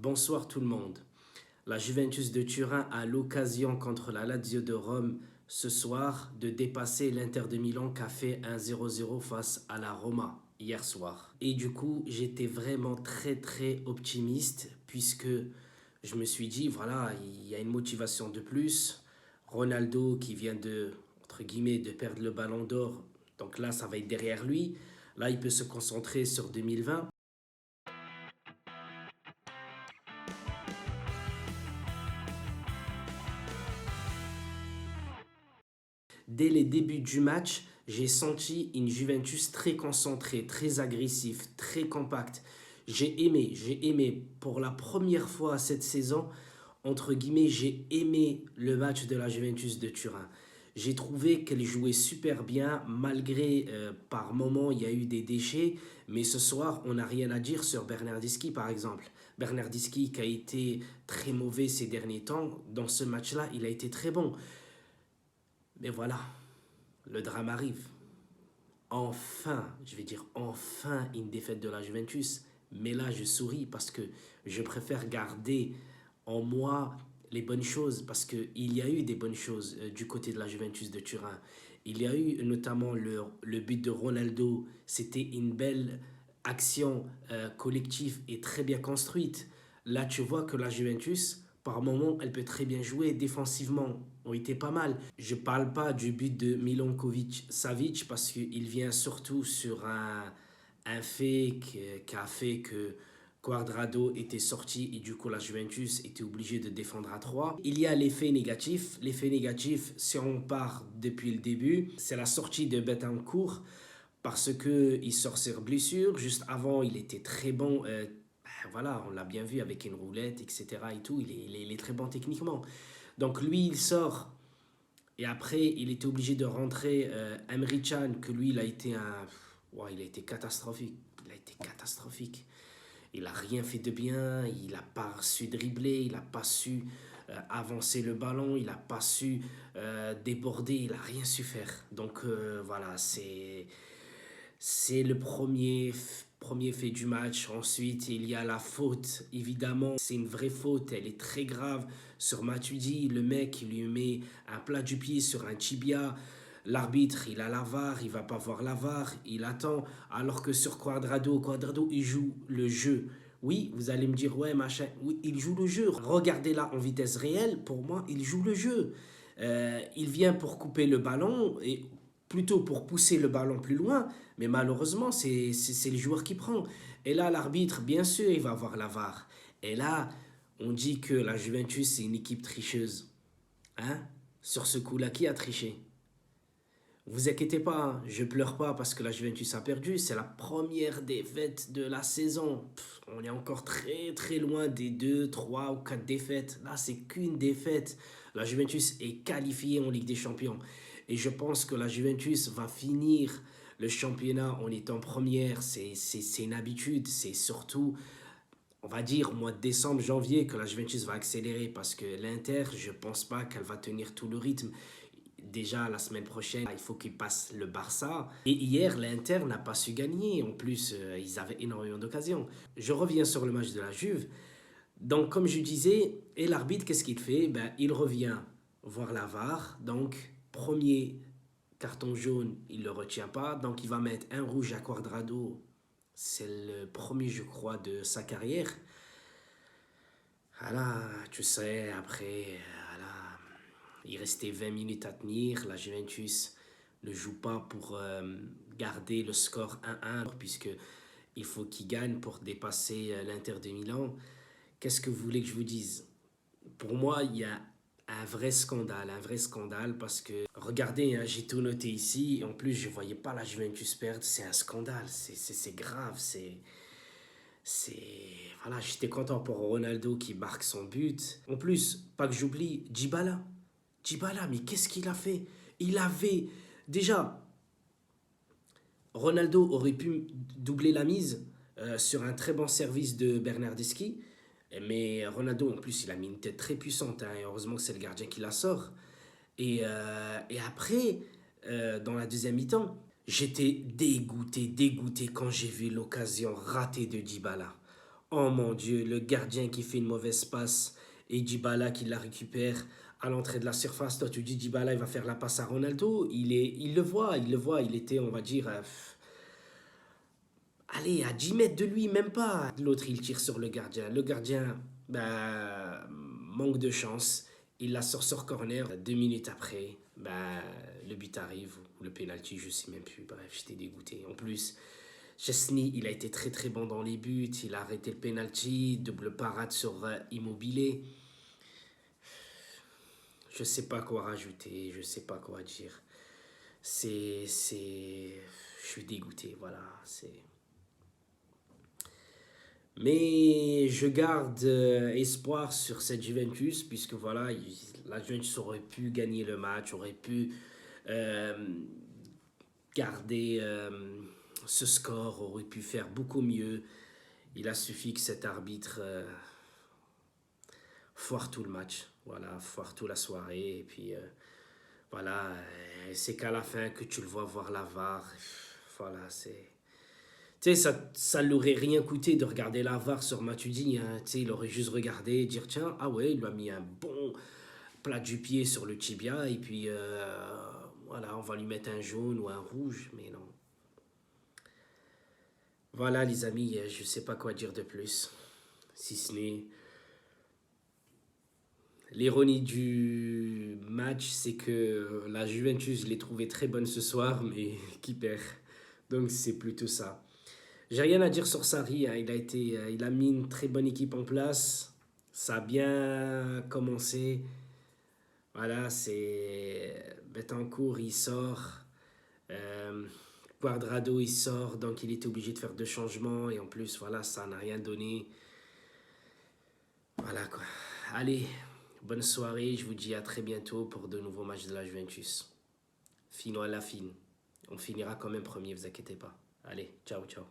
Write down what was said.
Bonsoir tout le monde. La Juventus de Turin a l'occasion contre la Lazio de Rome ce soir de dépasser l'Inter de Milan qui a fait 1-0-0 face à la Roma hier soir. Et du coup, j'étais vraiment très optimiste puisque je me suis dit, voilà, il y a une motivation de plus. Ronaldo qui vient entre guillemets, de perdre le ballon d'or, donc là, ça va être derrière lui. Là, il peut se concentrer sur 2020. Dès les débuts du match, j'ai senti une Juventus très concentrée, très agressive, très compacte. J'ai aimé pour la première fois cette saison, entre guillemets, j'ai aimé le match de la Juventus de Turin. J'ai trouvé qu'elle jouait super bien, malgré par moments il y a eu des déchets, mais ce soir on n'a rien à dire sur Bernardeschi par exemple. Bernardeschi qui a été très mauvais ces derniers temps, dans ce match-là il a été très bon. Mais voilà, le drame arrive. Enfin, je vais dire enfin une défaite de la Juventus. Mais là, je souris parce que je préfère garder en moi les bonnes choses. Parce qu'il y a eu des bonnes choses du côté de la Juventus de Turin. Il y a eu notamment le but de Ronaldo. C'était une belle action collective et très bien construite. Là, tu vois que la Juventus, par moment, elle peut très bien jouer défensivement. Ont été pas mal. Je parle pas du but de Milankovic-Savic parce qu'il vient surtout sur un fait qui a fait que Cuadrado était sorti et du coup la Juventus était obligée de défendre à 3. Il y a l'effet négatif. L'effet négatif, si on part depuis le début, c'est la sortie de Betancourt parce qu'il sort sur blessure. Juste avant, il était très bon. Voilà, on l'a bien vu avec une roulette, etc. Et tout. Il est très bon techniquement. Donc lui, il sort. Et après, il était obligé de rentrer Emre Can, que lui, il a été ouais, il a été catastrophique. Il a été catastrophique. Il n'a rien fait de bien, il n'a pas su dribbler, il n'a pas su avancer le ballon, il n'a pas su déborder, il n'a rien su faire. Donc voilà, c'est le premier fait du match. Ensuite, il y a la faute, évidemment. C'est une vraie faute, elle est très grave. Sur Matuidi, le mec, il lui met un plat du pied sur un tibia. L'arbitre, il a la VAR, il va pas voir la VAR, il attend. Alors que sur Cuadrado, il joue le jeu. Oui, vous allez me dire, ouais, machin. Oui, il joue le jeu. Regardez-là en vitesse réelle, pour moi, il joue le jeu. Il vient pour couper le ballon et plutôt pour pousser le ballon plus loin, mais malheureusement, c'est le joueur qui prend. Et là, l'arbitre, bien sûr, il va voir la VAR. Et là, on dit que la Juventus, c'est une équipe tricheuse. Hein? Sur ce coup-là, qui a triché? Vous inquiétez pas, hein, je pleure pas parce que la Juventus a perdu. C'est la première défaite de la saison. On est encore très loin des 2, 3 ou 4 défaites. Là, c'est qu'une défaite. La Juventus est qualifiée en Ligue des Champions. Et je pense que la Juventus va finir le championnat en étant première. C'est une habitude. C'est surtout, on va dire, au mois de décembre, janvier, que la Juventus va accélérer parce que l'Inter, je pense pas qu'elle va tenir tout le rythme. Déjà, la semaine prochaine, il faut qu'ils passent le Barça. Et hier, l'Inter n'a pas su gagner. En plus, ils avaient énormément d'occasions. Je reviens sur le match de la Juve. Donc, comme je disais, et l'arbitre, qu'est-ce qu'il fait? Ben, il revient voir la VAR. Donc, premier carton jaune, il ne le retient pas. Donc, il va mettre un rouge à Cuadrado. C'est le premier, je crois, de sa carrière. Voilà, tu sais, après, voilà, il restait 20 minutes à tenir. La Juventus ne joue pas pour garder le score 1-1 puisque il faut qu'il gagne pour dépasser l'Inter de Milan. Qu'est-ce que vous voulez que je vous dise? Pour moi, il y a un vrai scandale parce que, regardez, hein, j'ai tout noté ici. En plus, je ne voyais pas la Juventus perdre. C'est un scandale, c'est grave, c'est... Voilà, j'étais content pour Ronaldo qui marque son but. En plus, pas que j'oublie, Dybala. Dybala, mais qu'est-ce qu'il a fait? Il avait... Déjà, Ronaldo aurait pu doubler la mise sur un très bon service de Bernardeschi. Mais Ronaldo, en plus, il a mis une tête très puissante, hein, et heureusement que c'est le gardien qui la sort. Et après, dans la deuxième mi-temps, j'étais dégoûté quand j'ai vu l'occasion ratée de Dybala. Oh mon Dieu, le gardien qui fait une mauvaise passe et Dybala qui la récupère à l'entrée de la surface. Toi, tu dis Dybala, il va faire la passe à Ronaldo. Il le voit. Il était, on va dire, allez, à 10 mètres de lui, même pas. L'autre, il tire sur le gardien. Le gardien, bah, manque de chance. Il la sort sur corner. 2 minutes après, bah, le but arrive, ou le penalty, je sais même plus. Bref, j'étais dégoûté. En plus, Chesney, il a été très très bon dans les buts. Il a arrêté le penalty, double parade sur Immobilier. Je sais pas quoi rajouter, je sais pas quoi dire. Je suis dégoûté, voilà. Mais je garde espoir sur cette Juventus, puisque voilà, la Juventus aurait pu gagner le match, aurait pu euh, garder ce score, aurait pu faire beaucoup mieux. Il a suffi que cet arbitre foire tout le match, voilà, foire toute la soirée, et puis voilà, c'est qu'à la fin que tu le vois voir la VAR, voilà, c'est... Tu sais, ça l'aurait rien coûté de regarder la VAR sur Matuidi, hein. Tu sais, il aurait juste regardé et dire, tiens, ah ouais, il lui a mis un bon plat du pied sur le tibia, et puis voilà, on va lui mettre un jaune ou un rouge, mais non. Voilà les amis, je sais pas quoi dire de plus, si ce n'est... L'ironie du match, c'est que la Juventus, je l'ai trouvée très bonne ce soir, mais qui perd. Donc c'est plutôt ça. J'ai rien à dire sur Sarri, hein. Il a mis une très bonne équipe en place. Ça a bien commencé. Voilà, c'est Betancourt, il sort. Euh, Cuadrado, il sort, donc il était obligé de faire 2 changements. Et en plus, voilà, ça n'a rien donné. Voilà quoi. Allez, bonne soirée. Je vous dis à très bientôt pour de nouveaux matchs de la Juventus. Fino à la fine. On finira quand même premier, vous inquiétez pas. Allez, ciao, ciao.